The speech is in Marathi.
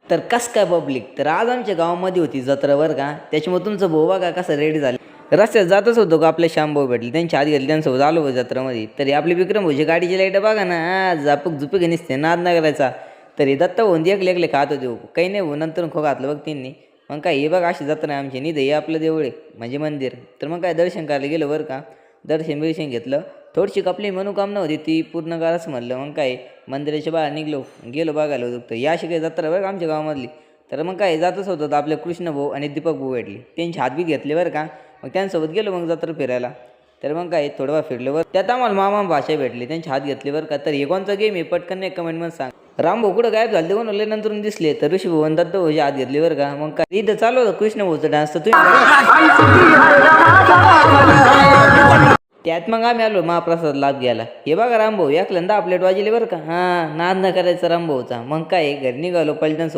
तर कस काय पब्लिक, तर आज आमच्या गावामध्ये होती जत्रा बरं का. त्याच्यामुळे तुमचं भाऊ बघा कसं रेडी झाले. रस्त्यात जातच होतो का आपले श्यामभाऊ भेटले, त्यांच्या हात घेतले, त्यांच्यासोबत आलो बघ जत्रामध्ये. तरी आपली विक्रम भाऊची गाडीची लाईट बघा ना, झापक झुपक निसते, नाद नाही करायचा. तरी दत्ता होऊन एकले एकले खात होते काही नाही हो. नंतर खो घातलं बघ त्यांनी. मग काय हे बघा अशी जत्रा आहे आमची. निध हे आपलं देऊळ आहे म्हणजे मंदिर. तर मग काय दर्शन करायला गेलं बरं का. दर्शन बिर्शन घेतलं. थोडीशी आपली मनोकामना होती ती पूर्ण करायचं म्हणलं. मग काय मंदिराच्या बाहेर निघलो, गेलो बघायला होतो. तर या अशी काही जत्रा बरं का आमच्या गावामधली. तर मग काय जातच होतं आपले कृष्ण भाऊ आणि दीपक भाऊ भेटले, त्यांचे हातबीत घेतले बरं का. मग त्यांच्यासोबत गेलो मग जत्रा फिरायला. तर मग काय थोडंफार फिरलो बरं. त्यात आम्हाला मामा भाषा भेटली, त्यांचे हात घेतले बरं का. तर हे कोणचा गेम आहे पटकन नाही कमेंटमध्ये सांग. रामभाऊ कुठं गायब झाले देऊन आले नंतर दिसले. तर ऋषी भाऊ दत्त भाऊचे हात घेतले बरं का. मग काय इथं चालू होतं कृष्ण भाऊचा डान्स. तर त्यात मग आम्ही आलो महाप्रसाद लाभ घ्यायला. हे बघा रामभाऊ एकल्यांदा प्लेट वाजले बरं का. हां नाद न करायचा रामभाऊचा. मग काय घरी निघालो पलटणसोबत.